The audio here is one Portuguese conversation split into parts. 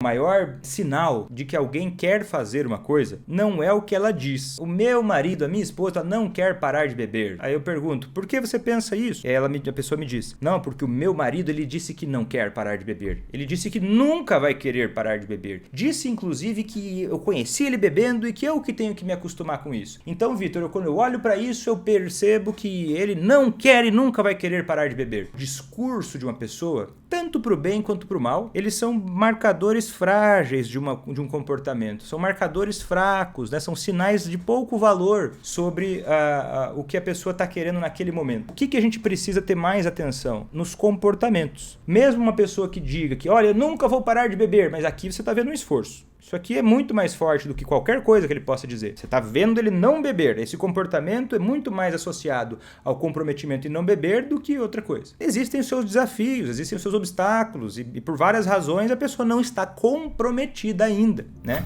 maior sinal de que alguém quer fazer uma coisa não é o que ela diz. O meu marido, a minha esposa não quer parar de beber. Aí eu pergunto, por que você pensa isso? A pessoa me diz, não, porque o meu marido, ele disse que não quer parar de beber. Ele disse que nunca vai querer parar de beber. Disse, inclusive, que eu conheci ele bebendo e que eu que tenho que me acostumar com isso. Então, Vitor, quando eu olho para isso, eu percebo que ele não quer e nunca vai querer parar de beber. O discurso de uma pessoa, tanto para o bem quanto para o mal, eles são marcadores frágeis de um comportamento. São marcadores fracos, né? São sinais de pouco valor sobre o que a pessoa está querendo naquele momento. O que a gente precisa ter mais atenção? Nos comportamentos. Mesmo uma pessoa que diga que, olha, eu nunca vou parar de beber, mas aqui você está vendo um esforço. Isso aqui é muito mais forte do que qualquer coisa que ele possa dizer. Você está vendo ele não beber. Esse comportamento é muito mais associado ao comprometimento em não beber do que outra coisa. Existem os seus desafios, existem os seus obstáculos e por várias razões a pessoa não está comprometida ainda, né?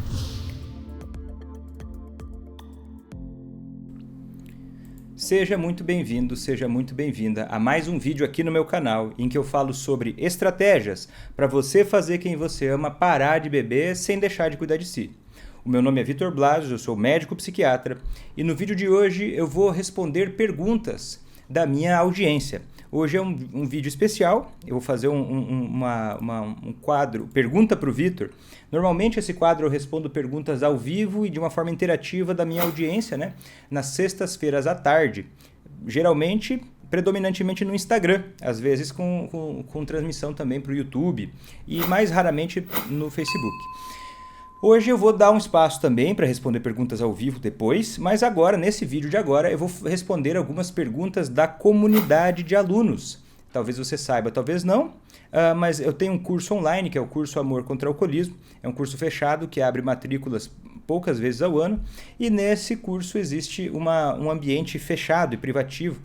Seja muito bem-vindo, seja muito bem-vinda a mais um vídeo aqui no meu canal em que eu falo sobre estratégias para você fazer quem você ama parar de beber sem deixar de cuidar de si. O meu nome é Vitor Blasius, eu sou médico psiquiatra e no vídeo de hoje eu vou responder perguntas da minha audiência. Hoje é um vídeo especial, eu vou fazer um quadro Pergunta para o Vitor. Normalmente esse quadro eu respondo perguntas ao vivo e de uma forma interativa da minha audiência, né? Nas sextas-feiras à tarde, geralmente, predominantemente no Instagram, às vezes com transmissão também para o YouTube e mais raramente no Facebook. Hoje eu vou dar um espaço também para responder perguntas ao vivo depois, mas agora, nesse vídeo de agora, eu vou responder algumas perguntas da comunidade de alunos. Talvez você saiba, talvez não, mas eu tenho um curso online, que é o curso Amor contra o Alcoolismo. É um curso fechado que abre matrículas poucas vezes ao ano, e nesse curso existe um ambiente fechado e privativo,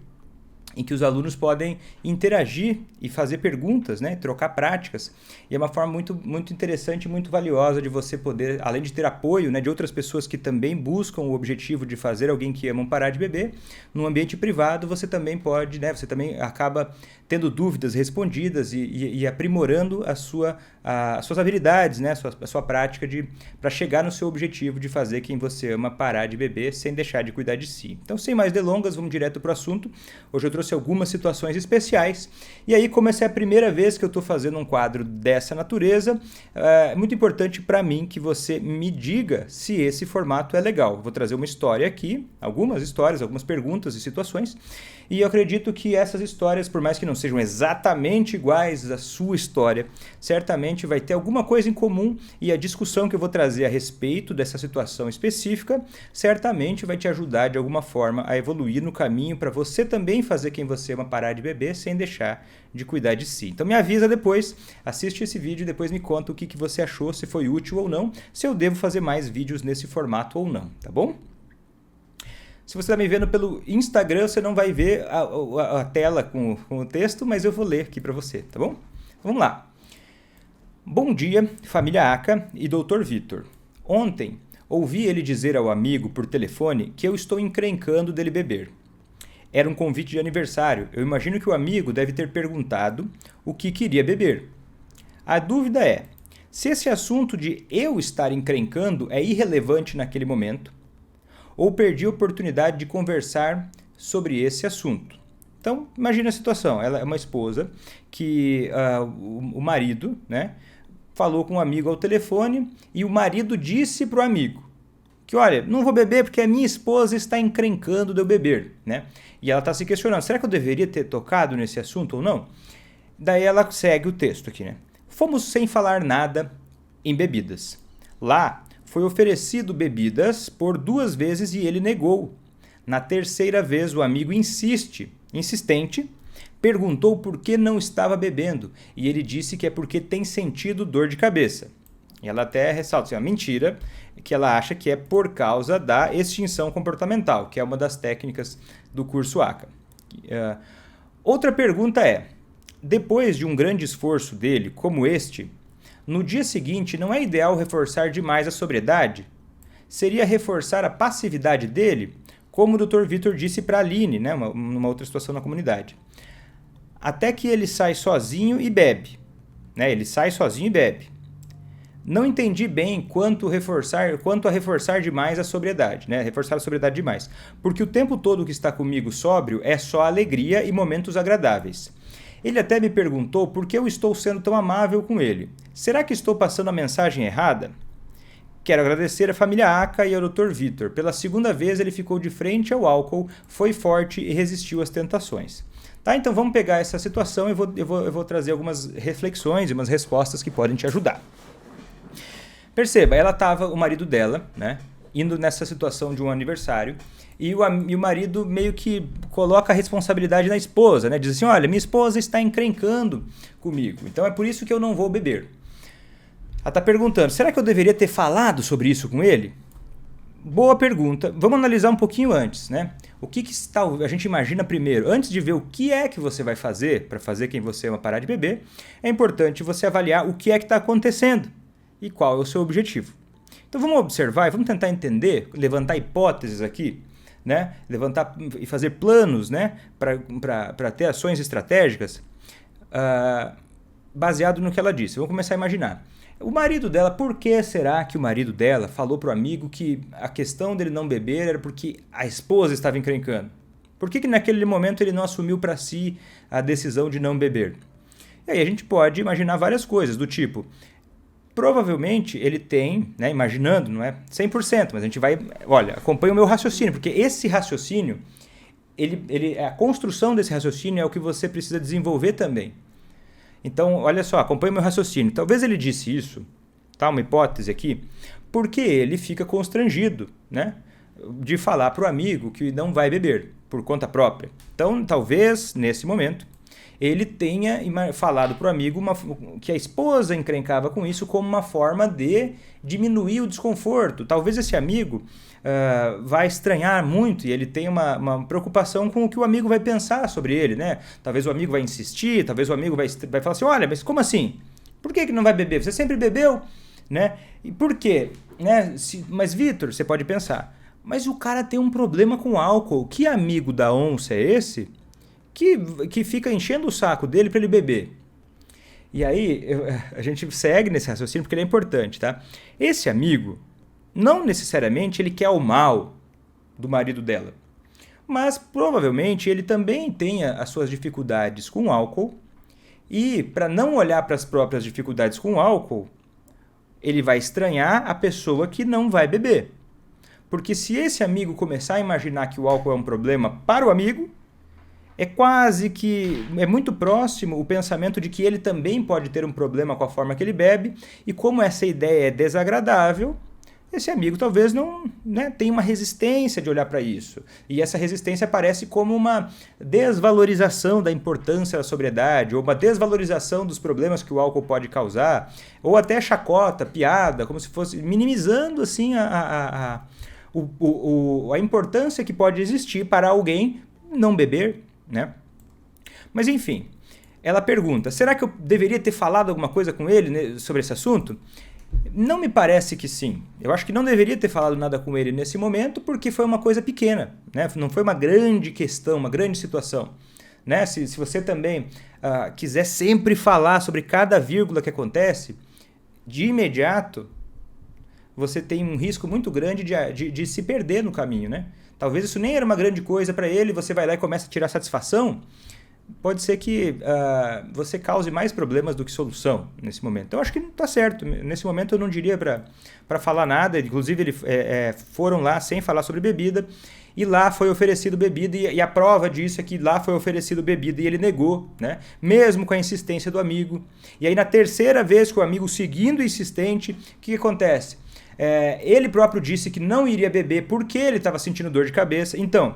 em que os alunos podem interagir e fazer perguntas, né, trocar práticas. E é uma forma muito interessante e muito valiosa de você poder, além de ter apoio, né, de outras pessoas que também buscam o objetivo de fazer alguém que ama parar de beber, num ambiente privado você também pode, né, você também acaba tendo dúvidas respondidas e aprimorando as suas habilidades, né, a sua prática para chegar no seu objetivo de fazer quem você ama parar de beber sem deixar de cuidar de si. Então, sem mais delongas, vamos direto para o assunto. Hoje eu trouxe algumas situações especiais. E aí, como essa é a primeira vez que eu estou fazendo um quadro dessa natureza, é muito importante para mim que você me diga se esse formato é legal. Vou trazer uma história aqui, algumas histórias, algumas perguntas e situações. E eu acredito que essas histórias, por mais que não sejam exatamente iguais à sua história, certamente vai ter alguma coisa em comum, e a discussão que eu vou trazer a respeito dessa situação específica certamente vai te ajudar de alguma forma a evoluir no caminho para você também fazer quem você ama parar de beber sem deixar de cuidar de si. Então me avisa depois, assiste esse vídeo e depois me conta o que você achou, se foi útil ou não, se eu devo fazer mais vídeos nesse formato ou não, tá bom? Se você está me vendo pelo Instagram, você não vai ver a tela com o texto, mas eu vou ler aqui para você, tá bom? Vamos lá. Bom dia, família Aka e Dr. Vitor. Ontem, ouvi ele dizer ao amigo por telefone que eu estou encrencando dele beber. Era um convite de aniversário. Eu imagino que o amigo deve ter perguntado o que queria beber. A dúvida é, se esse assunto de eu estar encrencando é irrelevante naquele momento, ou perdi a oportunidade de conversar sobre esse assunto. Então, imagina a situação. Ela é uma esposa que o marido, né, falou com um amigo ao telefone e o marido disse para o amigo que, olha, não vou beber porque a minha esposa está encrencando de eu beber, né? E ela está se questionando, será que eu deveria ter tocado nesse assunto ou não? Daí ela segue o texto aqui, né? Fomos sem falar nada em bebidas. Lá, foi oferecido bebidas por 2 vezes e ele negou. Na terceira vez, o amigo insistente, perguntou por que não estava bebendo e ele disse que é porque tem sentido dor de cabeça. E ela até ressalta assim, a mentira que ela acha que é por causa da extinção comportamental, que é uma das técnicas do curso ACA. Outra pergunta é, depois de um grande esforço dele, como este, no dia seguinte, não é ideal reforçar demais a sobriedade? Seria reforçar a passividade dele, como o Dr. Vitor disse para a Aline, né, numa outra situação na comunidade. Até que ele sai sozinho e bebe. Né, ele sai sozinho e bebe. Não entendi bem quanto a reforçar demais a sobriedade, né? Reforçar a sobriedade demais. Porque o tempo todo que está comigo sóbrio é só alegria e momentos agradáveis. Ele até me perguntou por que eu estou sendo tão amável com ele. Será que estou passando a mensagem errada? Quero agradecer à família Aka e ao Dr. Vitor. Pela segunda vez ele ficou de frente ao álcool, foi forte e resistiu às tentações. Tá, então vamos pegar essa situação e eu vou trazer algumas reflexões e umas respostas que podem te ajudar. Perceba, o marido dela, né, indo nessa situação de um aniversário, e o marido meio que coloca a responsabilidade na esposa, né? Diz assim, olha, minha esposa está encrencando comigo, então é por isso que eu não vou beber. Ela está perguntando, será que eu deveria ter falado sobre isso com ele? Boa pergunta. Vamos analisar um pouquinho antes, né? O que a gente imagina primeiro? Antes de ver o que é que você vai fazer para fazer quem você ama parar de beber, é importante você avaliar o que é que está acontecendo e qual é o seu objetivo. Então vamos observar e vamos tentar entender, levantar hipóteses aqui, né? Levantar e fazer planos, né? Para ter ações estratégicas baseado no que ela disse. Vamos começar a imaginar. O marido dela, por que será que o marido dela falou pro amigo que a questão dele não beber era porque a esposa estava encrencando? Por que naquele momento ele não assumiu para si a decisão de não beber? E aí a gente pode imaginar várias coisas, do tipo, provavelmente ele tem, né, imaginando, não é 100%, mas a gente vai, olha, acompanha o meu raciocínio, porque esse raciocínio, a construção desse raciocínio é o que você precisa desenvolver também. Então, olha só, acompanha o meu raciocínio. Talvez ele disse isso, tá? Uma hipótese aqui, porque ele fica constrangido, né? De falar para o amigo que não vai beber por conta própria. Então, talvez, nesse momento, ele tenha falado para o amigo que a esposa encrencava com isso como uma forma de diminuir o desconforto. Talvez esse amigo vai estranhar muito e ele tenha uma preocupação com o que o amigo vai pensar sobre ele, né? Talvez o amigo vai insistir, talvez o amigo vai falar assim, olha, mas como assim? Por que não vai beber? Você sempre bebeu, né? E por quê? Né? Mas, Vitor, você pode pensar, mas o cara tem um problema com álcool. Que amigo da onça é esse que fica enchendo o saco dele para ele beber? E aí, a gente segue nesse raciocínio porque ele é importante, tá? Esse amigo, não necessariamente ele quer o mal do marido dela, mas provavelmente ele também tenha as suas dificuldades com álcool e, para não olhar para as próprias dificuldades com álcool, ele vai estranhar a pessoa que não vai beber. Porque se esse amigo começar a imaginar que o álcool é um problema para o amigo, é muito próximo o pensamento de que ele também pode ter um problema com a forma que ele bebe, e como essa ideia é desagradável, esse amigo talvez não, né, tenha uma resistência de olhar para isso. E essa resistência parece como uma desvalorização da importância da sobriedade, ou uma desvalorização dos problemas que o álcool pode causar, ou até chacota, piada, como se fosse minimizando assim a importância que pode existir para alguém não beber, né? Mas enfim, ela pergunta, será que eu deveria ter falado alguma coisa com ele, né, sobre esse assunto? Não me parece que sim. Eu acho que não deveria ter falado nada com ele nesse momento porque foi uma coisa pequena, né? Não foi uma grande questão, uma grande situação, né? Se você também quiser sempre falar sobre cada vírgula que acontece, de imediato você tem um risco muito grande de se perder no caminho, né? Talvez isso nem era uma grande coisa para ele, você vai lá e começa a tirar satisfação, pode ser que você cause mais problemas do que solução nesse momento. Então, eu acho que não está certo. Nesse momento, eu não diria para falar nada. Inclusive, eles foram lá sem falar sobre bebida, e lá foi oferecido bebida, e a prova disso é que lá foi oferecido bebida e ele negou, né? Mesmo com a insistência do amigo. E aí, na terceira vez que o amigo seguindo insistente, o que acontece? Ele próprio disse que não iria beber porque ele estava sentindo dor de cabeça. Então,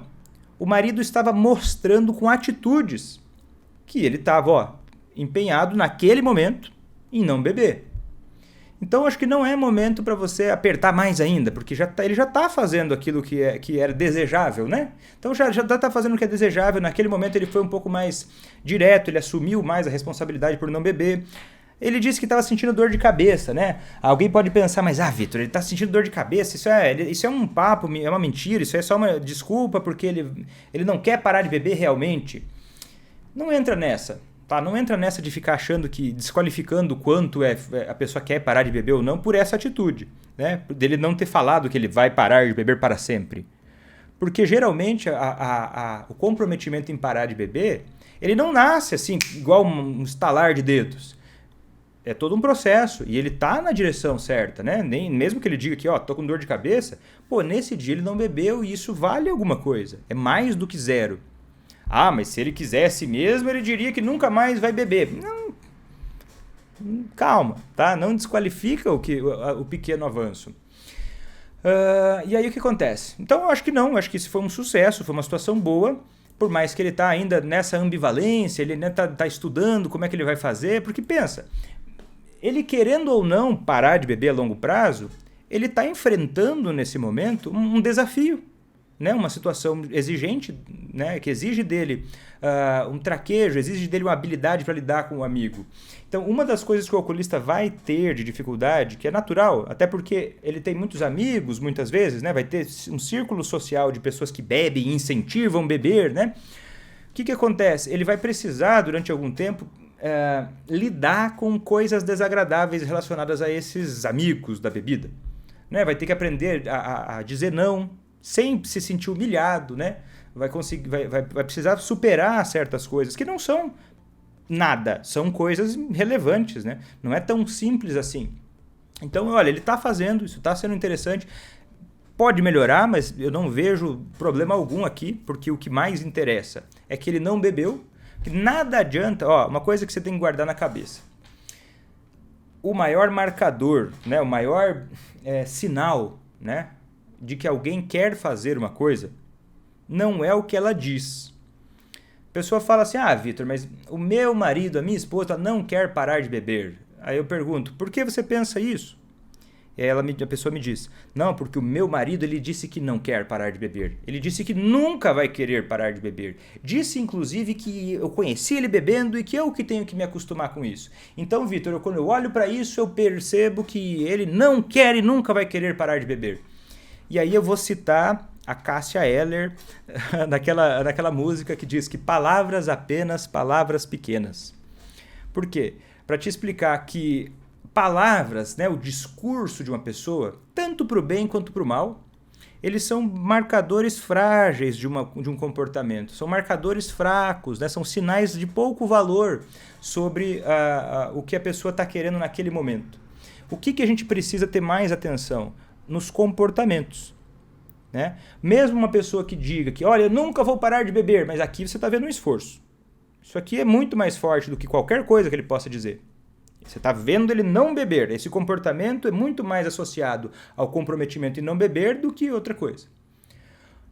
o marido estava mostrando com atitudes que ele estava empenhado naquele momento em não beber. Então, acho que não é momento para você apertar mais ainda, porque ele já está fazendo aquilo que era desejável, né? Então, já está fazendo o que é desejável. Naquele momento, ele foi um pouco mais direto, ele assumiu mais a responsabilidade por não beber. Ele disse que estava sentindo dor de cabeça, né? Alguém pode pensar, mas Vitor, ele está sentindo dor de cabeça, isso é um papo, é uma mentira, isso é só uma desculpa porque ele não quer parar de beber realmente. Não entra nessa, Tá? Não entra nessa de ficar achando que, desqualificando o quanto a pessoa quer parar de beber ou não por essa atitude, né? Dele não ter falado que ele vai parar de beber para sempre. Porque geralmente o comprometimento em parar de beber, ele não nasce assim, igual um estalar de dedos. É todo um processo e ele tá na direção certa, né? Mesmo que ele diga que, ó, tô com dor de cabeça, pô, nesse dia ele não bebeu e isso vale alguma coisa. É mais do que zero. Ah, mas se ele quisesse mesmo, ele diria que nunca mais vai beber. Não, calma, tá? Não desqualifica o pequeno avanço. E aí o que acontece? Então eu acho que não, acho que isso foi um sucesso, foi uma situação boa, por mais que ele tá ainda nessa ambivalência, ele né, tá estudando como é que ele vai fazer, porque pensa, ele querendo ou não parar de beber a longo prazo, ele está enfrentando nesse momento um desafio, né? Uma situação exigente, né? Que exige dele um traquejo, exige dele uma habilidade para lidar com o amigo. Então, uma das coisas que o oculista vai ter de dificuldade, que é natural, até porque ele tem muitos amigos, muitas vezes, né? Vai ter um círculo social de pessoas que bebem e incentivam beber, né? O que acontece? Ele vai precisar, durante algum tempo, lidar com coisas desagradáveis relacionadas a esses amigos da bebida. Né? Vai ter que aprender a dizer não, sem se sentir humilhado, né? Vai precisar superar certas coisas que não são nada, são coisas relevantes, né? Não é tão simples assim. Então, olha, ele está fazendo, isso está sendo interessante. Pode melhorar, mas eu não vejo problema algum aqui, porque o que mais interessa é que ele não bebeu, que nada adianta, ó, uma coisa que você tem que guardar na cabeça. O maior marcador, né, o maior sinal, né, de que alguém quer fazer uma coisa, não é o que ela diz. A pessoa fala assim, Vitor, mas o meu marido, a minha esposa não quer parar de beber. Aí eu pergunto, por que você pensa isso? E aí a pessoa me diz, não, porque o meu marido ele disse que não quer parar de beber. Ele disse que nunca vai querer parar de beber. Disse, inclusive, que eu conheci ele bebendo e que eu que tenho que me acostumar com isso. Então, Vitor, quando eu olho para isso, eu percebo que ele não quer e nunca vai querer parar de beber. E aí eu vou citar a Cássia Eller, naquela música que diz que palavras apenas, palavras pequenas. Por quê? Para te explicar que palavras, né, o discurso de uma pessoa, tanto para o bem quanto para o mal, eles são marcadores frágeis de um comportamento, são marcadores fracos, né, são sinais de pouco valor sobre o que a pessoa está querendo naquele momento. O que a gente precisa ter mais atenção? Nos comportamentos. Né? Mesmo uma pessoa que diga que, olha, eu nunca vou parar de beber, mas aqui você está vendo um esforço. Isso aqui é muito mais forte do que qualquer coisa que ele possa dizer. Você está vendo ele não beber. Esse comportamento é muito mais associado ao comprometimento em não beber do que outra coisa.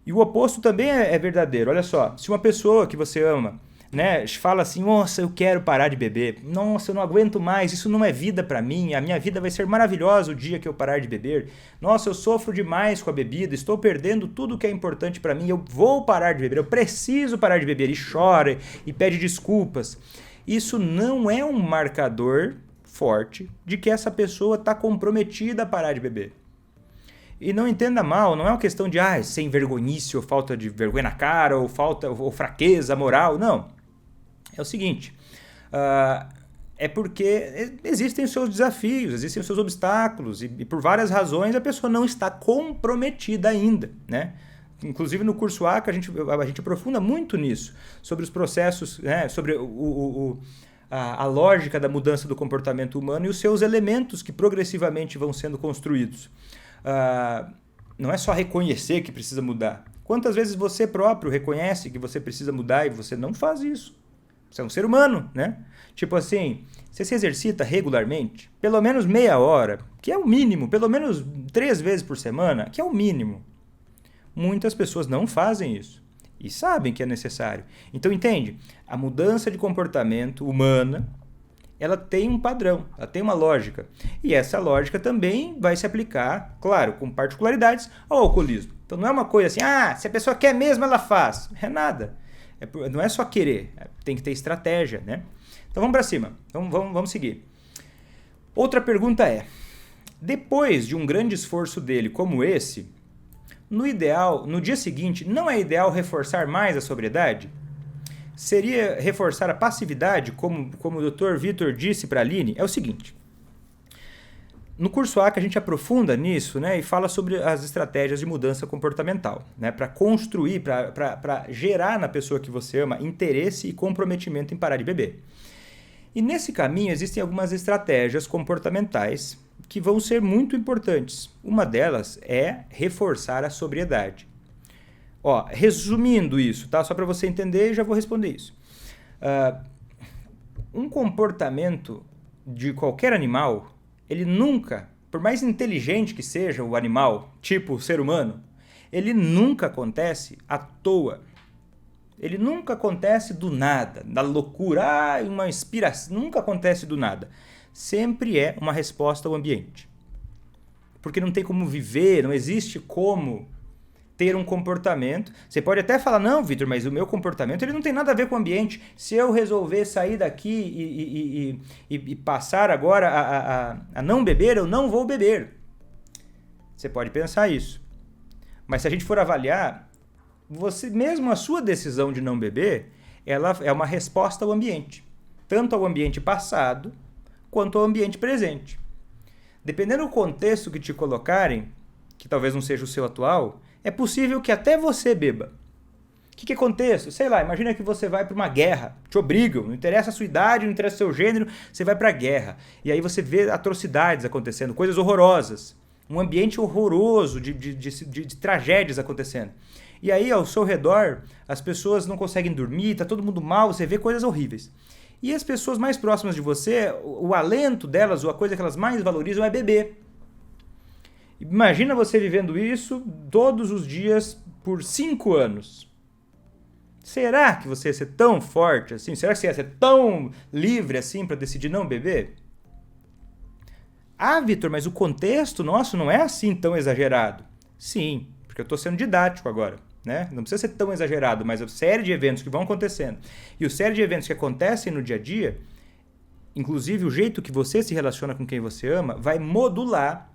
E o oposto também é verdadeiro. Olha só, se uma pessoa que você ama, né, fala assim, nossa, eu quero parar de beber, nossa, eu não aguento mais, isso não é vida para mim, a minha vida vai ser maravilhosa o dia que eu parar de beber, nossa, eu sofro demais com a bebida, estou perdendo tudo que é importante para mim, eu vou parar de beber, eu preciso parar de beber, e chora e pede desculpas. Isso não é um marcador forte de que essa pessoa está comprometida a parar de beber. E não entenda mal, não é uma questão de sem vergonhice ou falta de vergonha na cara ou fraqueza moral, não. É o seguinte, é porque existem os seus desafios, existem os seus obstáculos e por várias razões a pessoa não está comprometida ainda, né? Inclusive no curso ACA a gente aprofunda muito nisso, sobre os processos, né? Sobre a lógica da mudança do comportamento humano e os seus elementos que progressivamente vão sendo construídos. Não é só reconhecer que precisa mudar. Quantas vezes você próprio reconhece que você precisa mudar e você não faz isso? Você é um ser humano, né? Tipo assim, você se exercita regularmente, pelo menos meia hora, que é o mínimo, pelo menos 3 vezes por semana, que é o mínimo. Muitas pessoas não fazem isso e sabem que é necessário. Então, entende? A mudança de comportamento humana, ela tem um padrão, ela tem uma lógica. E essa lógica também vai se aplicar, claro, com particularidades, ao alcoolismo. Então, não é uma coisa assim, se a pessoa quer mesmo, ela faz. É nada. Não é só querer, tem que ter estratégia, né? Então vamos para cima, vamos seguir. Outra pergunta é, depois de um grande esforço dele como esse, no dia seguinte, não é ideal reforçar mais a sobriedade? seria reforçar a passividade, como o Dr. Vitor disse para a Aline, é o seguinte. No curso A que a gente aprofunda nisso, né, e fala sobre as estratégias de mudança comportamental, né, para construir, para gerar na pessoa que você ama interesse e comprometimento em parar de beber. E nesse caminho existem algumas estratégias comportamentais que vão ser muito importantes. Uma delas é reforçar a sobriedade. Ó, resumindo isso, tá? Só para você entender, já vou responder isso. Um comportamento de qualquer animal, ele nunca, por mais inteligente que seja o animal, tipo o ser humano, ele nunca acontece à toa. Ele nunca acontece do nada, da loucura, uma inspiração, nunca acontece do nada. Sempre é uma resposta ao ambiente. Porque não tem como viver, não existe como ter um comportamento. Você pode até falar, não, Vitor, mas o meu comportamento ele não tem nada a ver com o ambiente. Se eu resolver sair daqui e passar agora a não beber, eu não vou beber. Você pode pensar isso. Mas se a gente for avaliar, você mesmo a sua decisão de não beber, ela é uma resposta ao ambiente. Tanto ao ambiente passado, quanto ao ambiente presente. Dependendo do contexto que te colocarem, que talvez não seja o seu atual, é possível que até você beba. O que é contexto? Sei lá, imagina que você vai para uma guerra, te obrigam, não interessa a sua idade, não interessa o seu gênero, você vai para a guerra. E aí você vê atrocidades acontecendo, coisas horrorosas, um ambiente horroroso de tragédias acontecendo. E aí ao seu redor, as pessoas não conseguem dormir, tá todo mundo mal, você vê coisas horríveis. E as pessoas mais próximas de você, o alento delas, ou a coisa que elas mais valorizam é beber. Imagina você vivendo isso todos os dias por 5 anos. Será que você ia ser tão forte assim? Será que você ia ser tão livre assim para decidir não beber? Ah, Vitor, mas o contexto nosso não é assim tão exagerado. Sim, porque eu estou sendo didático agora. Né? Não precisa ser tão exagerado, mas a série de eventos que vão acontecendo. E a série de eventos que acontecem no dia a dia, inclusive o jeito que você se relaciona com quem você ama, vai modular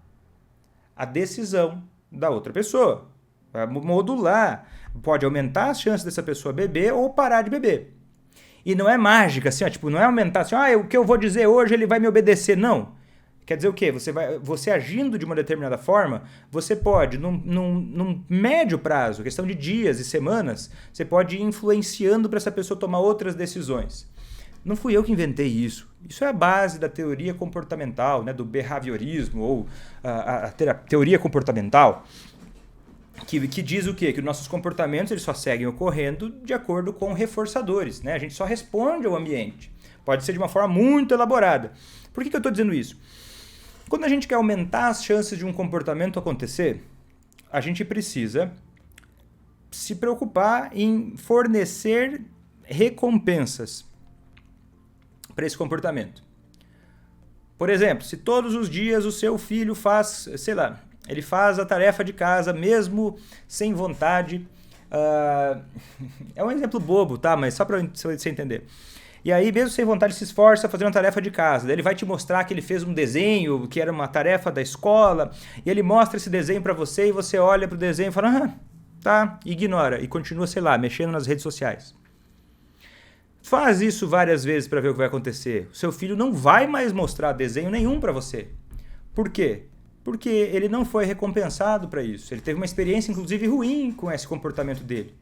a decisão da outra pessoa. Vai modular. Pode aumentar as chances dessa pessoa beber ou parar de beber. E não é mágica, assim, ó, tipo, não é aumentar assim, o que eu vou dizer hoje ele vai me obedecer. Não. Quer dizer o quê? Você agindo de uma determinada forma, você pode, num médio prazo, questão de dias e semanas, você pode ir influenciando para essa pessoa tomar outras decisões. Não fui eu que inventei isso. Isso é a base da teoria comportamental, né, do behaviorismo, ou a teoria comportamental, que diz o quê? Que os nossos comportamentos eles só seguem ocorrendo de acordo com reforçadores. Né? A gente só responde ao ambiente. Pode ser de uma forma muito elaborada. Por que eu estou dizendo isso? Quando a gente quer aumentar as chances de um comportamento acontecer, a gente precisa se preocupar em fornecer recompensas para esse comportamento. Por exemplo, se todos os dias o seu filho faz, sei lá, ele faz a tarefa de casa mesmo sem vontade. É um exemplo bobo, tá? Mas só para você entender. E aí, mesmo sem vontade, se esforça a fazer uma tarefa de casa. Daí ele vai te mostrar que ele fez um desenho, que era uma tarefa da escola, e ele mostra esse desenho para você, e você olha pro desenho e fala, tá, ignora, e continua, sei lá, mexendo nas redes sociais. Faz isso várias vezes para ver o que vai acontecer. O seu filho não vai mais mostrar desenho nenhum para você. Por quê? Porque ele não foi recompensado para isso. Ele teve uma experiência, inclusive, ruim com esse comportamento dele.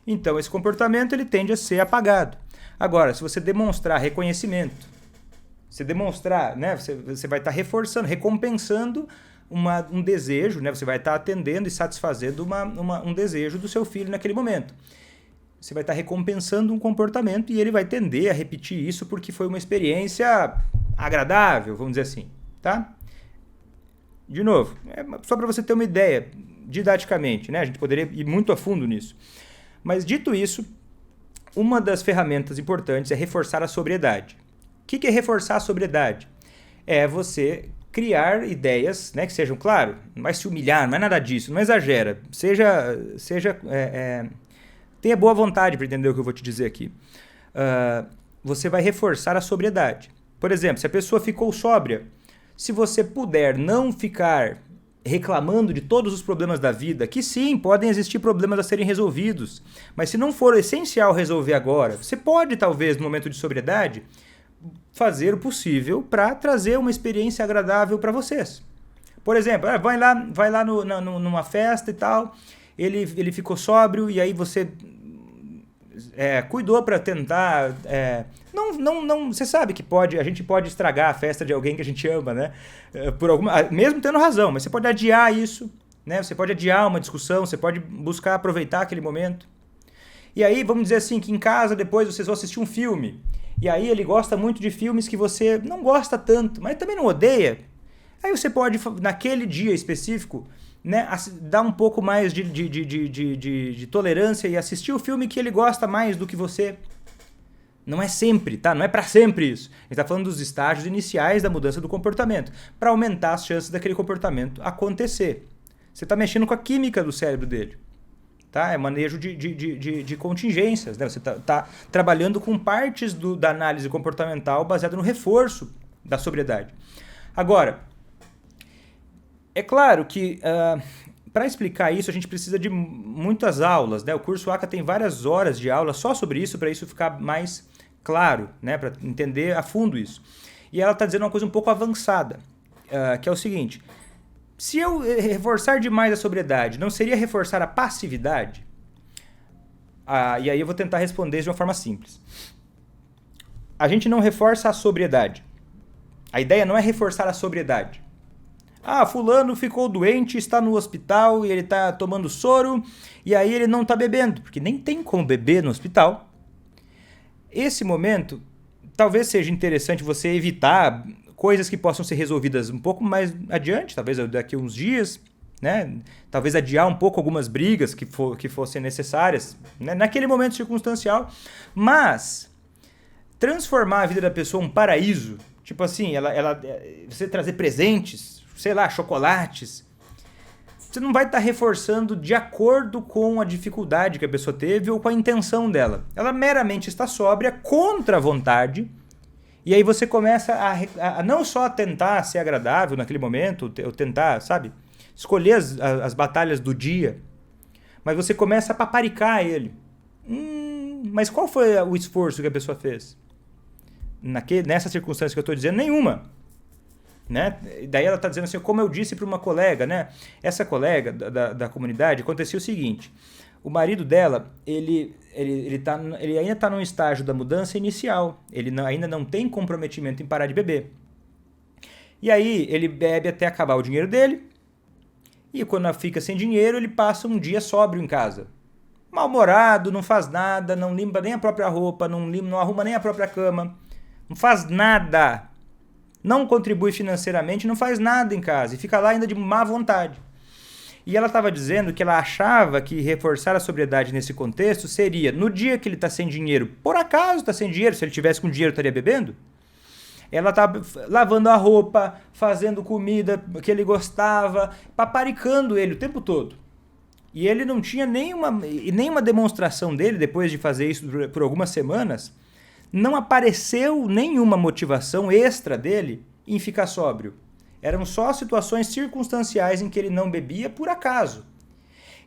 Então, esse comportamento ele tende a ser apagado. Agora, se você demonstrar reconhecimento, você demonstrar, né, você vai estar reforçando, recompensando um desejo, né, você vai estar atendendo e satisfazendo um desejo do seu filho naquele momento. Você vai estar recompensando um comportamento e ele vai tender a repetir isso porque foi uma experiência agradável, vamos dizer assim, tá? De novo, só para você ter uma ideia, didaticamente, né, a gente poderia ir muito a fundo nisso. Mas dito isso, uma das ferramentas importantes é reforçar a sobriedade. O que é reforçar a sobriedade? É você criar ideias, né, que sejam, claro, não vai se humilhar, não é nada disso, não exagera. Tenha boa vontade para entender o que eu vou te dizer aqui. Você vai reforçar a sobriedade. Por exemplo, se a pessoa ficou sóbria, se você puder não ficar reclamando de todos os problemas da vida, que sim, podem existir problemas a serem resolvidos, mas se não for essencial resolver agora, você pode, talvez, no momento de sobriedade, fazer o possível para trazer uma experiência agradável para vocês. Por exemplo, vai lá numa festa e tal, ele ficou sóbrio e aí você cuidou para tentar... você sabe que a gente pode estragar a festa de alguém que a gente ama, né? Mesmo tendo razão, mas você pode adiar isso, né? Você pode adiar uma discussão, você pode buscar aproveitar aquele momento. E aí, vamos dizer assim, que em casa depois vocês vão assistir um filme, e aí ele gosta muito de filmes que você não gosta tanto, mas também não odeia. Aí você pode, naquele dia específico, né, dar um pouco mais de tolerância e assistir o filme que ele gosta mais do que você. Não é sempre, tá? Não é para sempre isso. A gente está falando dos estágios iniciais da mudança do comportamento, para aumentar as chances daquele comportamento acontecer. Você está mexendo com a química do cérebro dele. Tá? É manejo de contingências. Né? Você tá trabalhando com partes da análise comportamental baseada no reforço da sobriedade. Agora, é claro que para explicar isso a gente precisa de muitas aulas. Né? O curso ACA tem várias horas de aula só sobre isso, para isso ficar mais claro, né? Para entender a fundo isso. E ela está dizendo uma coisa um pouco avançada, que é o seguinte: se eu reforçar demais a sobriedade, não seria reforçar a passividade? E aí eu vou tentar responder de uma forma simples. A gente não reforça a sobriedade. A ideia não é reforçar a sobriedade. Fulano ficou doente, está no hospital e ele está tomando soro e aí ele não está bebendo, porque nem tem como beber no hospital. Esse momento, talvez seja interessante você evitar coisas que possam ser resolvidas um pouco mais adiante, talvez daqui a uns dias, né? Talvez adiar um pouco algumas brigas que fossem necessárias, né? Naquele momento circunstancial, mas transformar a vida da pessoa um paraíso, tipo assim, você trazer presentes, sei lá, chocolates, você não vai estar reforçando de acordo com a dificuldade que a pessoa teve ou com a intenção dela. Ela meramente está sóbria contra a vontade. E aí você começa a não só tentar ser agradável naquele momento, ou tentar, sabe, escolher as batalhas do dia, mas você começa a paparicar ele. Mas qual foi o esforço que a pessoa fez? Nessa circunstância que eu estou dizendo, nenhuma. Né? Daí ela está dizendo assim, como eu disse para uma colega, né? Essa colega da comunidade, acontecia o seguinte: o marido dela, ele ainda está num estágio da mudança inicial, ainda não tem comprometimento em parar de beber. E aí ele bebe até acabar o dinheiro dele, e quando fica sem dinheiro, ele passa um dia sóbrio em casa. Mal-humorado, não faz nada, não limpa nem a própria roupa, não arruma nem a própria cama, não faz nada. Não contribui financeiramente, não faz nada em casa e fica lá ainda de má vontade. E ela estava dizendo que ela achava que reforçar a sobriedade nesse contexto seria, no dia que ele está sem dinheiro, por acaso está sem dinheiro, se ele tivesse com dinheiro estaria bebendo? Ela estava lavando a roupa, fazendo comida que ele gostava, paparicando ele o tempo todo. E ele não tinha nenhuma demonstração dele, depois de fazer isso por algumas semanas, não apareceu nenhuma motivação extra dele em ficar sóbrio. Eram só situações circunstanciais em que ele não bebia por acaso.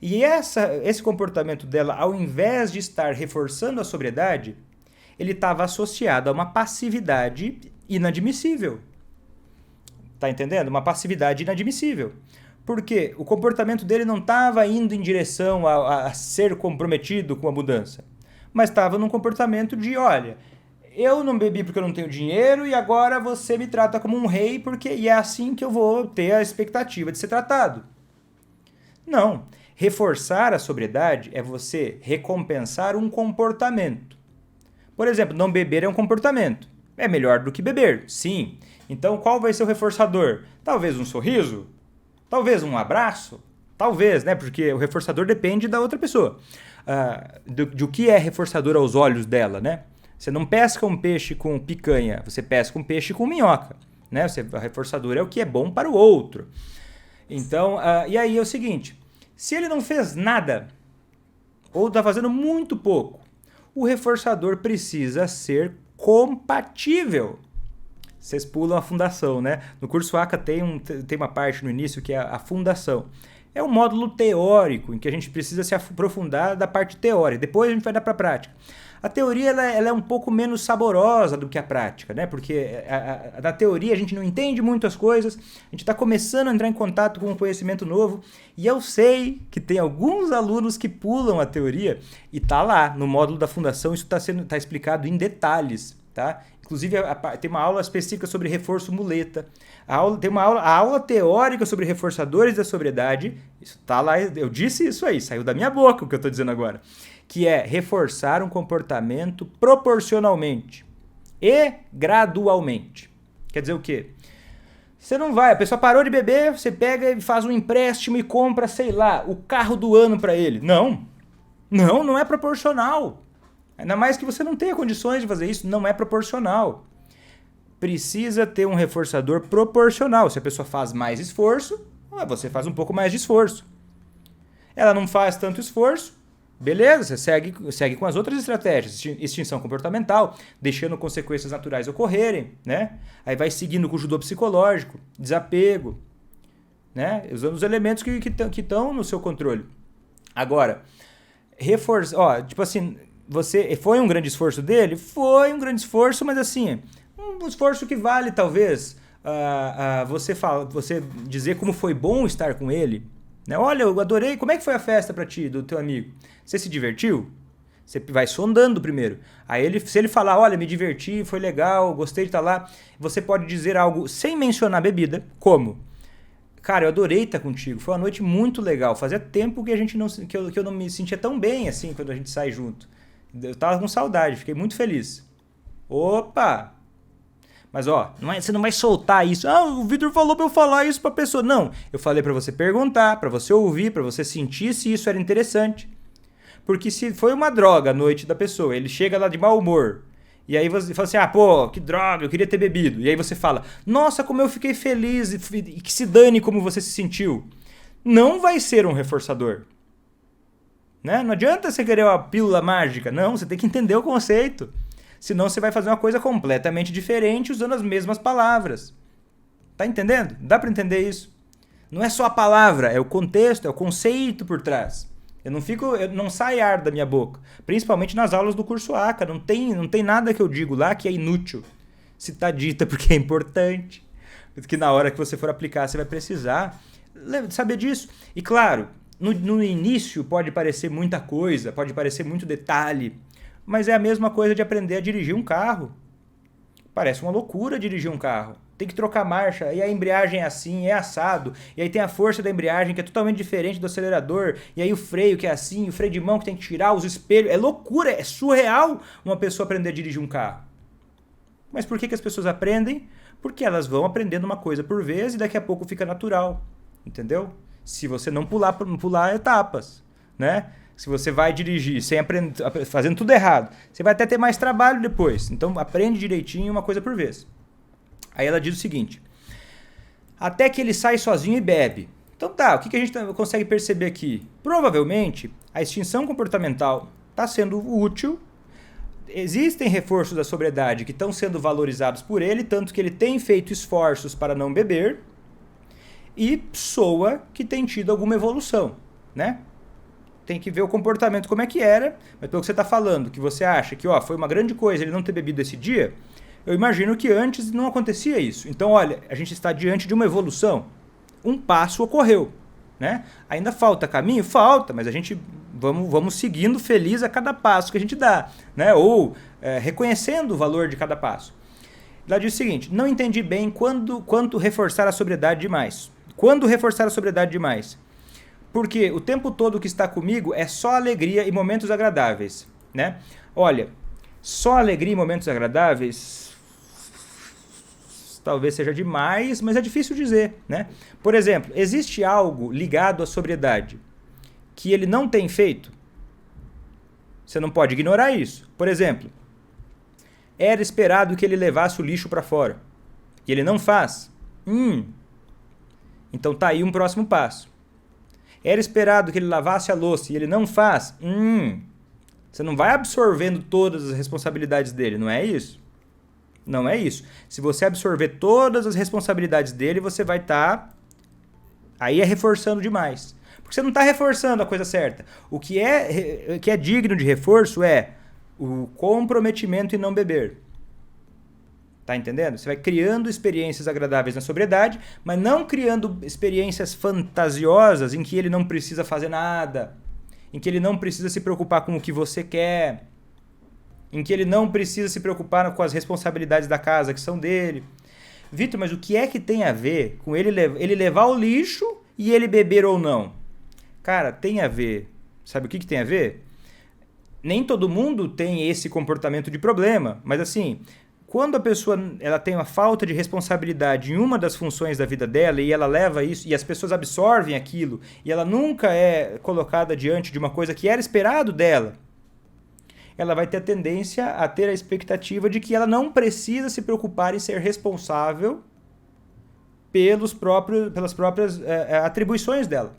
E esse comportamento dela, ao invés de estar reforçando a sobriedade, ele estava associado a uma passividade inadmissível. Tá entendendo? Uma passividade inadmissível. Porque o comportamento dele não estava indo em direção a ser comprometido com a mudança, mas estava num comportamento de, olha, eu não bebi porque eu não tenho dinheiro e agora você me trata como um rei e é assim que eu vou ter a expectativa de ser tratado. Não. Reforçar a sobriedade é você recompensar um comportamento. Por exemplo, não beber é um comportamento. É melhor do que beber, sim. Então qual vai ser o reforçador? Talvez um sorriso? Talvez um abraço? Talvez, né? Porque o reforçador depende da outra pessoa. Do que é reforçador aos olhos dela, né? Você não pesca um peixe com picanha, você pesca um peixe com minhoca. Né? O reforçador é o que é bom para o outro. Então, e aí é o seguinte, se ele não fez nada, ou está fazendo muito pouco, o reforçador precisa ser compatível. Vocês pulam a fundação, né? No curso ACA tem uma parte no início que é a fundação. É um módulo teórico em que a gente precisa se aprofundar da parte teórica. Depois a gente vai dar para a prática. A teoria ela é um pouco menos saborosa do que a prática, né? Porque na teoria a gente não entende muito as coisas, a gente está começando a entrar em contato com um conhecimento novo, e eu sei que tem alguns alunos que pulam a teoria e tá lá no módulo da fundação, isso tá explicado em detalhes, tá? Inclusive tem uma aula específica sobre reforço muleta, tem a aula teórica sobre reforçadores da sobriedade, isso tá lá, eu disse isso aí, saiu da minha boca o que eu estou dizendo agora, que é reforçar um comportamento proporcionalmente e gradualmente. Quer dizer o quê? Você não vai, a pessoa parou de beber, você pega e faz um empréstimo e compra, sei lá, o carro do ano para ele. Não é proporcional. Ainda mais que você não tenha condições de fazer isso, não é proporcional. Precisa ter um reforçador proporcional. Se a pessoa faz mais esforço, você faz um pouco mais de esforço. Ela não faz tanto esforço, beleza, você segue com as outras estratégias, extinção comportamental, deixando consequências naturais ocorrerem, né? Aí vai seguindo com o judô psicológico, desapego, né? Usando os elementos que estão no seu controle. Agora, tipo assim, foi um grande esforço dele? Foi um grande esforço, mas assim, um esforço que vale talvez você dizer como foi bom estar com ele, né? Olha, eu adorei, como é que foi a festa pra ti, do teu amigo? Você se divertiu? Você vai sondando primeiro. Aí se ele falar, olha, me diverti, foi legal, gostei de estar lá, você pode dizer algo sem mencionar bebida, como? Cara, eu adorei estar contigo, foi uma noite muito legal, fazia tempo que eu não me sentia tão bem assim quando a gente sai junto. Eu tava com saudade, fiquei muito feliz. Opa! Mas você não vai soltar isso. O Vitor falou pra eu falar isso pra pessoa. Não, eu falei pra você perguntar, pra você ouvir, pra você sentir se isso era interessante. Porque se foi uma droga a noite da pessoa, ele chega lá de mau humor, e aí você fala assim, que droga, eu queria ter bebido. E aí você fala, nossa, como eu fiquei feliz, e que se dane como você se sentiu. Não vai ser um reforçador. Né? Não adianta você querer uma pílula mágica. Não, você tem que entender o conceito. Senão você vai fazer uma coisa completamente diferente usando as mesmas palavras. Tá entendendo? Dá para entender isso? Não é só a palavra, é o contexto, é o conceito por trás. Eu não sai ar da minha boca. Principalmente nas aulas do curso ACA. Não tem nada que eu digo lá que é inútil. Se tá dita porque é importante. Porque na hora que você for aplicar, você vai precisar saber disso. E claro, no início pode parecer muita coisa, pode parecer muito detalhe, mas é a mesma coisa de aprender a dirigir um carro. Parece uma loucura dirigir um carro. Tem que trocar marcha, e a embreagem é assim, é assado, e aí tem a força da embreagem que é totalmente diferente do acelerador, e aí o freio que é assim, o freio de mão que tem que tirar, os espelhos. É loucura, é surreal uma pessoa aprender a dirigir um carro. Mas por que as pessoas aprendem? Porque elas vão aprendendo uma coisa por vez e daqui a pouco fica natural. Entendeu? Se você não pular etapas, né? Se você vai dirigir sem fazendo tudo errado, você vai até ter mais trabalho depois. Então aprende direitinho uma coisa por vez. Aí ela diz o seguinte, até que ele sai sozinho e bebe. Então o que a gente consegue perceber aqui? Provavelmente a extinção comportamental está sendo útil. Existem reforços da sobriedade que estão sendo valorizados por ele, tanto que ele tem feito esforços para não beber, e soa que tem tido alguma evolução, né? Tem que ver o comportamento como é que era, mas pelo que você está falando, que você acha que foi uma grande coisa ele não ter bebido esse dia, eu imagino que antes não acontecia isso. Então, olha, a gente está diante de uma evolução. Um passo ocorreu, né? Ainda falta caminho? Falta, mas a gente vamos seguindo feliz a cada passo que a gente dá, né? Ou reconhecendo o valor de cada passo. Ela diz o seguinte, não entendi bem quanto reforçar a sobriedade demais. Quando reforçar a sobriedade demais? Porque o tempo todo que está comigo é só alegria e momentos agradáveis, né? Olha, só alegria e momentos agradáveis talvez seja demais, mas é difícil dizer, né? Por exemplo, existe algo ligado à sobriedade que ele não tem feito? Você não pode ignorar isso. Por exemplo, era esperado que ele levasse o lixo para fora e ele não faz. Então tá aí um próximo passo. Era esperado que ele lavasse a louça e ele não faz. Você não vai absorvendo todas as responsabilidades dele, não é isso? Não é isso. Se você absorver todas as responsabilidades dele, você vai estar... Aí é reforçando demais. Porque você não está reforçando a coisa certa. O que é digno de reforço é o comprometimento em não beber. Tá entendendo? Você vai criando experiências agradáveis na sobriedade, mas não criando experiências fantasiosas em que ele não precisa fazer nada, em que ele não precisa se preocupar com o que você quer, em que ele não precisa se preocupar com as responsabilidades da casa que são dele. Vitor, mas o que é que tem a ver com ele levar o lixo e ele beber ou não? Cara, tem a ver. Sabe o que tem a ver? Nem todo mundo tem esse comportamento de problema, mas assim, quando a pessoa ela tem uma falta de responsabilidade em uma das funções da vida dela e ela leva isso, e as pessoas absorvem aquilo, e ela nunca é colocada diante de uma coisa que era esperado dela, ela vai ter a tendência a ter a expectativa de que ela não precisa se preocupar em ser responsável pelas próprias atribuições dela.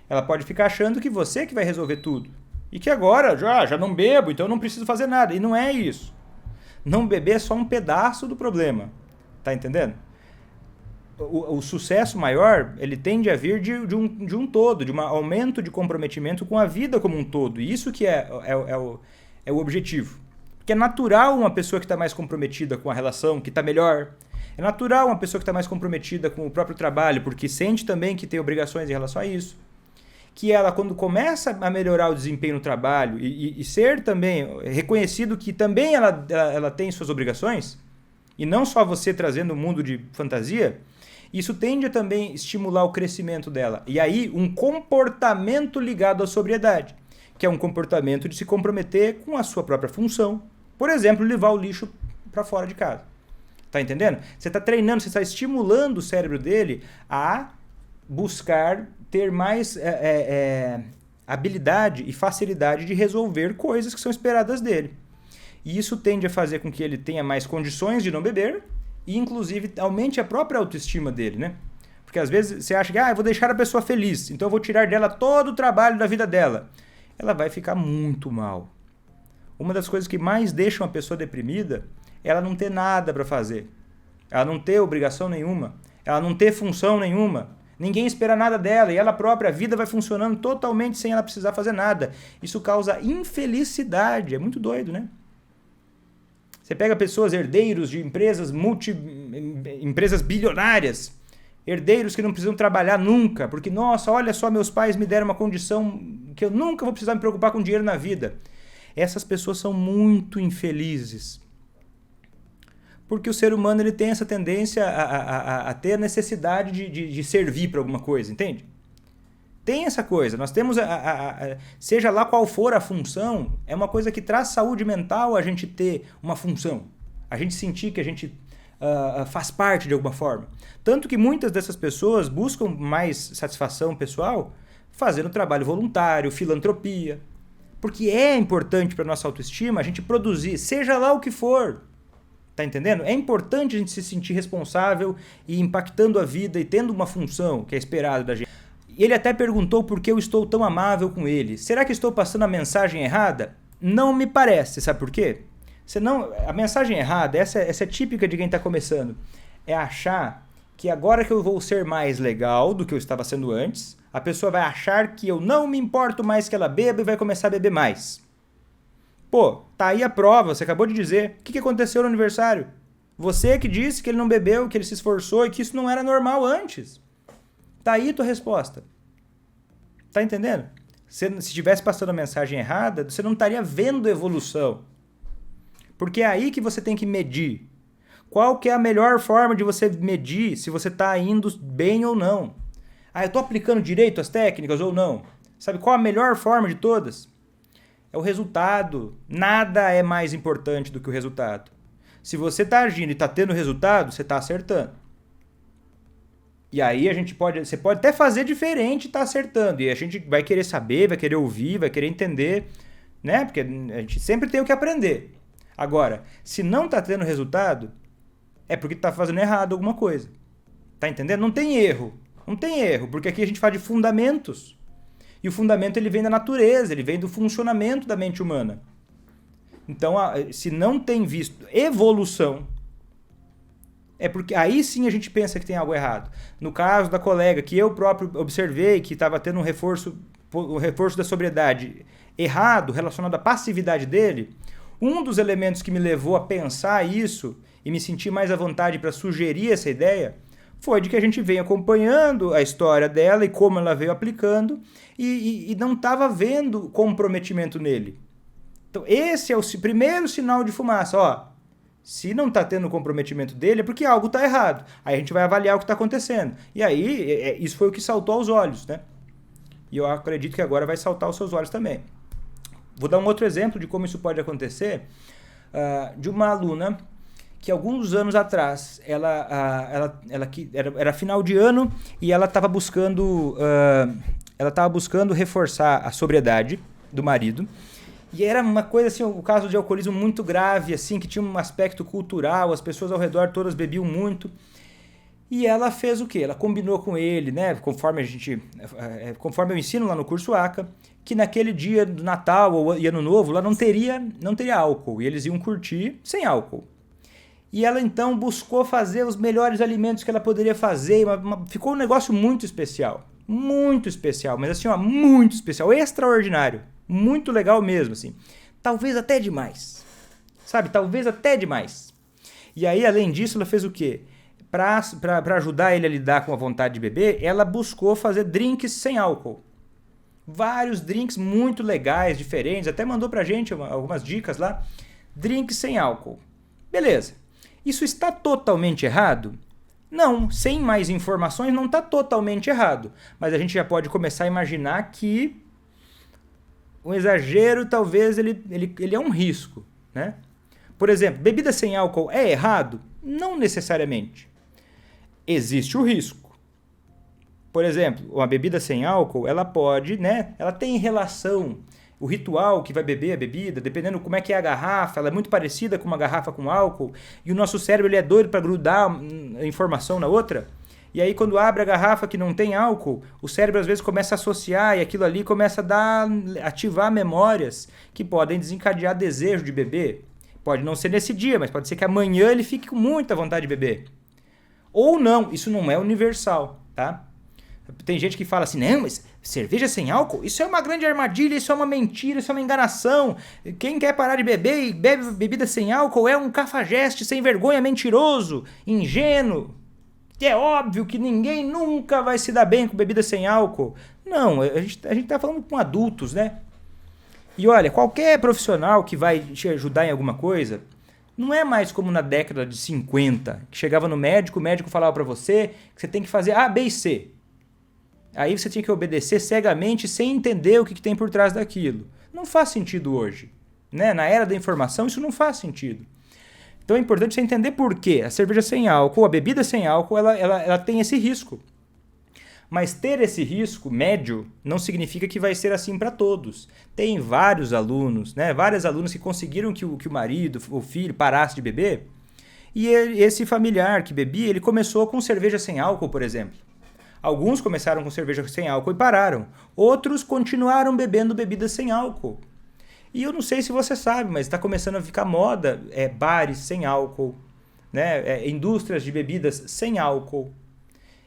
Ela pode ficar achando que você que vai resolver tudo. E que agora já não bebo, então não preciso fazer nada. E não é isso. Não beber é só um pedaço do problema. Tá entendendo? O sucesso maior, ele tende a vir de um todo, de um aumento de comprometimento com a vida como um todo. E isso que é o objetivo. Porque é natural uma pessoa que está mais comprometida com a relação, que está melhor. É natural uma pessoa que está mais comprometida com o próprio trabalho, porque sente também que tem obrigações em relação a isso. Que ela, quando começa a melhorar o desempenho no trabalho e ser também reconhecido que também ela tem suas obrigações, e não só você trazendo um mundo de fantasia, isso tende a também estimular o crescimento dela. E aí, um comportamento ligado à sobriedade, que é um comportamento de se comprometer com a sua própria função. Por exemplo, levar o lixo para fora de casa. Tá entendendo? Você está treinando, você está estimulando o cérebro dele a buscar ter mais habilidade e facilidade de resolver coisas que são esperadas dele. E isso tende a fazer com que ele tenha mais condições de não beber e, inclusive, aumente a própria autoestima dele, né? Porque às vezes você acha que eu vou deixar a pessoa feliz, então eu vou tirar dela todo o trabalho da vida dela. Ela vai ficar muito mal. Uma das coisas que mais deixa uma pessoa deprimida é ela não ter nada para fazer. Ela não ter obrigação nenhuma. Ela não ter função nenhuma. Ninguém espera nada dela e ela própria, a vida vai funcionando totalmente sem ela precisar fazer nada. Isso causa infelicidade. É muito doido, né? Você pega pessoas, herdeiros de empresas empresas bilionárias, herdeiros que não precisam trabalhar nunca, porque, nossa, olha só, meus pais me deram uma condição que eu nunca vou precisar me preocupar com dinheiro na vida. Essas pessoas são muito infelizes. Porque o ser humano ele tem essa tendência a ter a necessidade de servir para alguma coisa, entende? Tem essa coisa. Nós temos, seja lá qual for a função, é uma coisa que traz saúde mental a gente ter uma função. A gente sentir que a gente faz parte de alguma forma. Tanto que muitas dessas pessoas buscam mais satisfação pessoal fazendo trabalho voluntário, filantropia. Porque é importante para a nossa autoestima a gente produzir, seja lá o que for. Tá entendendo? É importante a gente se sentir responsável e impactando a vida e tendo uma função que é esperada da gente. E ele até perguntou por que eu estou tão amável com ele. Será que estou passando a mensagem errada? Não me parece, sabe por quê? A mensagem errada, essa é típica de quem está começando, é achar que agora que eu vou ser mais legal do que eu estava sendo antes, a pessoa vai achar que eu não me importo mais que ela beba e vai começar a beber mais. Pô, tá aí a prova, você acabou de dizer. O que aconteceu no aniversário? Você que disse que ele não bebeu, que ele se esforçou e que isso não era normal antes. Tá aí tua resposta. Tá entendendo? Se estivesse passando a mensagem errada, você não estaria vendo evolução. Porque é aí que você tem que medir. Qual que é a melhor forma de você medir se você está indo bem ou não? Eu tô aplicando direito as técnicas ou não? Sabe qual a melhor forma de todas? É o resultado. Nada é mais importante do que o resultado. Se você está agindo e está tendo resultado, você está acertando. E aí você pode até fazer diferente e estar acertando. E a gente vai querer saber, vai querer ouvir, vai querer entender, né? Porque a gente sempre tem o que aprender. Agora, se não está tendo resultado, é porque está fazendo errado alguma coisa. Tá entendendo? Não tem erro. Não tem erro, porque aqui a gente fala de fundamentos. E o fundamento ele vem da natureza, ele vem do funcionamento da mente humana. Então, se não tem visto evolução, é porque aí sim a gente pensa que tem algo errado. No caso da colega que eu próprio observei que estava tendo o reforço da sobriedade errado, relacionado à passividade dele, um dos elementos que me levou a pensar isso e me sentir mais à vontade para sugerir essa ideia foi de que a gente vem acompanhando a história dela e como ela veio aplicando e não estava vendo comprometimento nele. Então esse é o primeiro sinal de fumaça, ó. Se não está tendo comprometimento dele, é porque algo está errado. Aí a gente vai avaliar o que está acontecendo. E aí, isso foi o que saltou aos olhos, né? E eu acredito que agora vai saltar aos seus olhos também. Vou dar um outro exemplo de como isso pode acontecer, de uma aluna que alguns anos atrás, era final de ano e ela estava buscando reforçar a sobriedade do marido. E era uma coisa assim, o caso de alcoolismo muito grave, assim, que tinha um aspecto cultural, as pessoas ao redor todas bebiam muito. E ela fez o quê? Ela combinou com ele, né, conforme eu ensino lá no curso ACA, que naquele dia do Natal e Ano Novo lá não teria álcool, e eles iam curtir sem álcool. E ela então buscou fazer os melhores alimentos que ela poderia fazer, ficou um negócio muito especial, mas assim, ó, muito especial, extraordinário. Muito legal mesmo, assim. Talvez até demais. Sabe? Talvez até demais. E aí, além disso, ela fez o quê? Para ajudar ele a lidar com a vontade de beber, ela buscou fazer drinks sem álcool. Vários drinks muito legais, diferentes. Até mandou pra gente algumas dicas lá. Drinks sem álcool. Beleza. Isso está totalmente errado? Não. Sem mais informações, não está totalmente errado. Mas a gente já pode começar a imaginar que um exagero, talvez, ele é um risco, né? Por exemplo, bebida sem álcool é errado? Não necessariamente. Existe o risco. Por exemplo, uma bebida sem álcool, ela pode, né? Ela tem relação, o ritual que vai beber a bebida, dependendo como é que é a garrafa, ela é muito parecida com uma garrafa com álcool, e o nosso cérebro ele é doido para grudar a informação na outra. E aí quando abre a garrafa que não tem álcool, o cérebro às vezes começa a associar e aquilo ali começa a ativar memórias que podem desencadear desejo de beber. Pode não ser nesse dia, mas pode ser que amanhã ele fique com muita vontade de beber. Ou não, isso não é universal, tá? Tem gente que fala assim, não, mas cerveja sem álcool? Isso é uma grande armadilha, isso é uma mentira, isso é uma enganação. Quem quer parar de beber e bebe bebida sem álcool é um cafajeste sem vergonha, mentiroso, ingênuo. É óbvio que ninguém nunca vai se dar bem com bebida sem álcool. Não, a gente tá falando com adultos, né? E olha, qualquer profissional que vai te ajudar em alguma coisa, não é mais como na década de 50, que chegava no médico, o médico falava pra você que você tem que fazer A, B e C. Aí você tinha que obedecer cegamente sem entender o que tem por trás daquilo. Não faz sentido hoje, né? Na era da informação isso não faz sentido. Então é importante você entender por quê. A cerveja sem álcool, a bebida sem álcool, ela tem esse risco. Mas ter esse risco médio não significa que vai ser assim para todos. Tem vários alunos, né? Várias alunas que conseguiram que o marido, o filho, parasse de beber. E esse familiar que bebia, ele começou com cerveja sem álcool, por exemplo. Alguns começaram com cerveja sem álcool e pararam. Outros continuaram bebendo bebidas sem álcool. E eu não sei se você sabe, mas está começando a ficar moda bares sem álcool, né? Indústrias de bebidas sem álcool.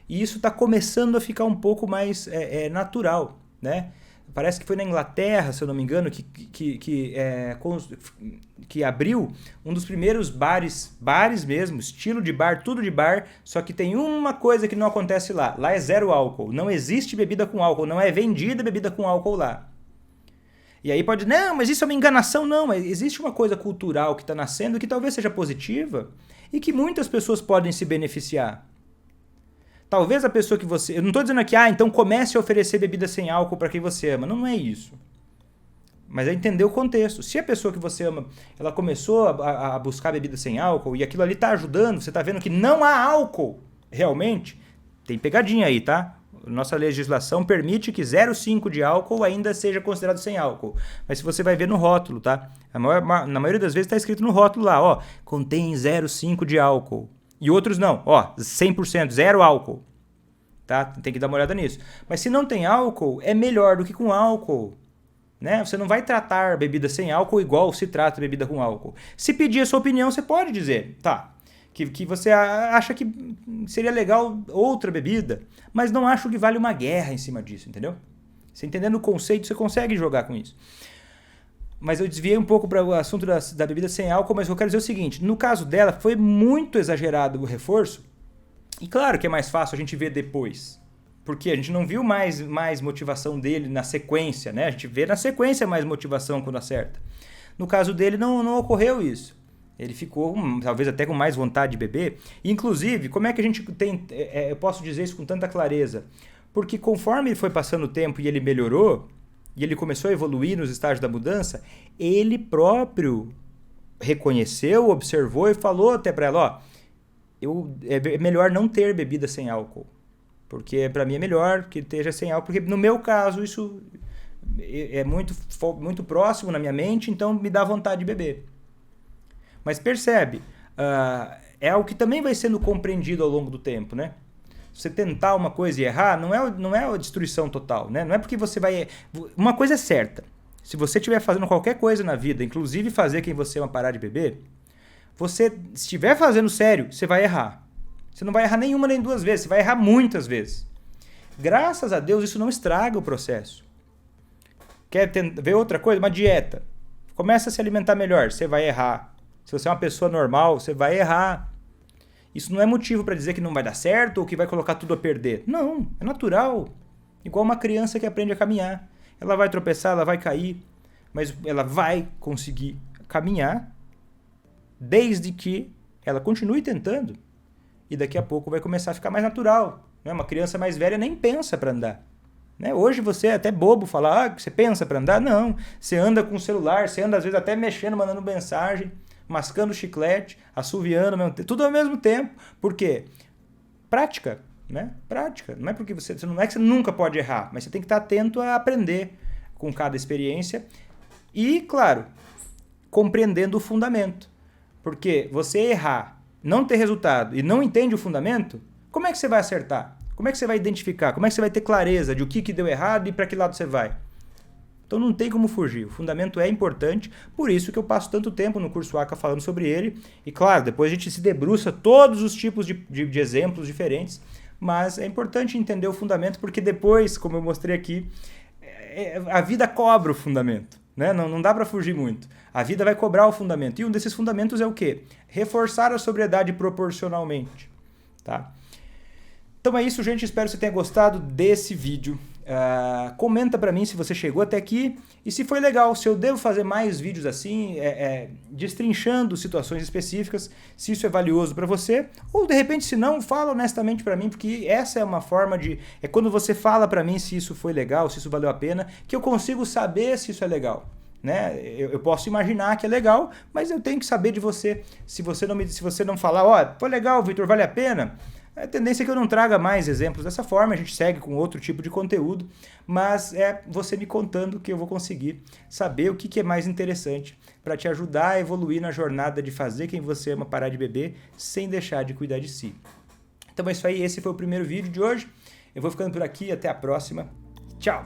E isso está começando a ficar um pouco mais natural, né? Parece que foi na Inglaterra, se eu não me engano, que abriu um dos primeiros bares mesmo, estilo de bar, tudo de bar, só que tem uma coisa que não acontece lá. Lá é zero álcool, não existe bebida com álcool, não é vendida bebida com álcool lá. E aí pode, não, mas isso é uma enganação. Não, mas existe uma coisa cultural que está nascendo que talvez seja positiva e que muitas pessoas podem se beneficiar. Talvez a pessoa que você... Eu não estou dizendo aqui, então comece a oferecer bebida sem álcool para quem você ama. Não é isso. Mas é entender o contexto. Se a pessoa que você ama, ela começou a buscar bebida sem álcool e aquilo ali está ajudando, você está vendo que não há álcool realmente, tem pegadinha aí, tá? Nossa legislação permite que 0,5 de álcool ainda seja considerado sem álcool. Mas se você vai ver no rótulo, tá? Na maioria das vezes está escrito no rótulo lá, ó, contém 0,5 de álcool. E outros não, ó, 100%, zero álcool. Tá? Tem que dar uma olhada nisso. Mas se não tem álcool, é melhor do que com álcool. Né? Você não vai tratar bebida sem álcool igual se trata bebida com álcool. Se pedir a sua opinião, você pode dizer, tá, que você acha que seria legal outra bebida, mas não acho que vale uma guerra em cima disso, entendeu? Você entendendo o conceito, você consegue jogar com isso. Mas eu desviei um pouco para o assunto da bebida sem álcool, mas eu quero dizer o seguinte, no caso dela, foi muito exagerado o reforço, e claro que é mais fácil a gente ver depois, porque a gente não viu mais motivação dele na sequência, né? A gente vê na sequência mais motivação quando acerta. No caso dele, não ocorreu isso. Ele ficou, talvez até com mais vontade de beber. Inclusive, como é que a gente tem... eu posso dizer isso com tanta clareza? Porque conforme foi passando o tempo e ele melhorou, e ele começou a evoluir nos estágios da mudança, ele próprio reconheceu, observou e falou até para ela, é melhor não ter bebida sem álcool. Porque para mim é melhor que esteja sem álcool, porque no meu caso isso é muito próximo na minha mente, então me dá vontade de beber. Mas percebe, é algo que também vai sendo compreendido ao longo do tempo, né? Você tentar uma coisa e errar não é a destruição total, né? Não é porque você vai... Uma coisa é certa, se você estiver fazendo qualquer coisa na vida, inclusive fazer quem você ama parar de beber, você, se estiver fazendo sério, você vai errar. Você não vai errar nenhuma nem duas vezes, você vai errar muitas vezes. Graças a Deus, isso não estraga o processo. Quer ver outra coisa? Uma dieta. Começa a se alimentar melhor, você vai errar. Se você é uma pessoa normal, você vai errar. Isso não é motivo para dizer que não vai dar certo ou que vai colocar tudo a perder. Não, é natural. Igual uma criança que aprende a caminhar. Ela vai tropeçar, ela vai cair, mas ela vai conseguir caminhar desde que ela continue tentando. E daqui a pouco vai começar a ficar mais natural. Né? Uma criança mais velha nem pensa para andar. Né? Hoje você é até bobo falar que você pensa para andar. Não, você anda com o celular, você anda às vezes até mexendo, mandando mensagem, mascando chiclete, assoviando, tudo ao mesmo tempo. Por quê? Prática. Né? Prática. Não é porque não é que você nunca pode errar, mas você tem que estar atento a aprender com cada experiência e, claro, compreendendo o fundamento. Porque você errar, não ter resultado e não entende o fundamento, como é que você vai acertar? Como é que você vai identificar? Como é que você vai ter clareza de o que deu errado e para que lado você vai? Então não tem como fugir. O fundamento é importante, por isso que eu passo tanto tempo no curso ACA falando sobre ele. E claro, depois a gente se debruça todos os tipos de exemplos diferentes, mas é importante entender o fundamento, porque depois, como eu mostrei aqui, a vida cobra o fundamento. Né? Não dá para fugir muito. A vida vai cobrar o fundamento. E um desses fundamentos é o quê? Reforçar a sobriedade proporcionalmente. Tá? Então é isso, gente. Espero que você tenha gostado desse vídeo. Comenta para mim se você chegou até aqui e se foi legal, se eu devo fazer mais vídeos assim, destrinchando situações específicas, se isso é valioso para você, ou de repente se não, fala honestamente para mim, porque essa é uma forma é quando você fala para mim se isso foi legal, se isso valeu a pena, que eu consigo saber se isso é legal. Né? Eu posso imaginar que é legal, mas eu tenho que saber de você. Se você não falar, foi legal, Vitor, vale a pena, a tendência é que eu não traga mais exemplos dessa forma, a gente segue com outro tipo de conteúdo, mas é você me contando que eu vou conseguir saber o que é mais interessante para te ajudar a evoluir na jornada de fazer quem você ama parar de beber sem deixar de cuidar de si. Então é isso aí, esse foi o primeiro vídeo de hoje. Eu vou ficando por aqui, até a próxima. Tchau!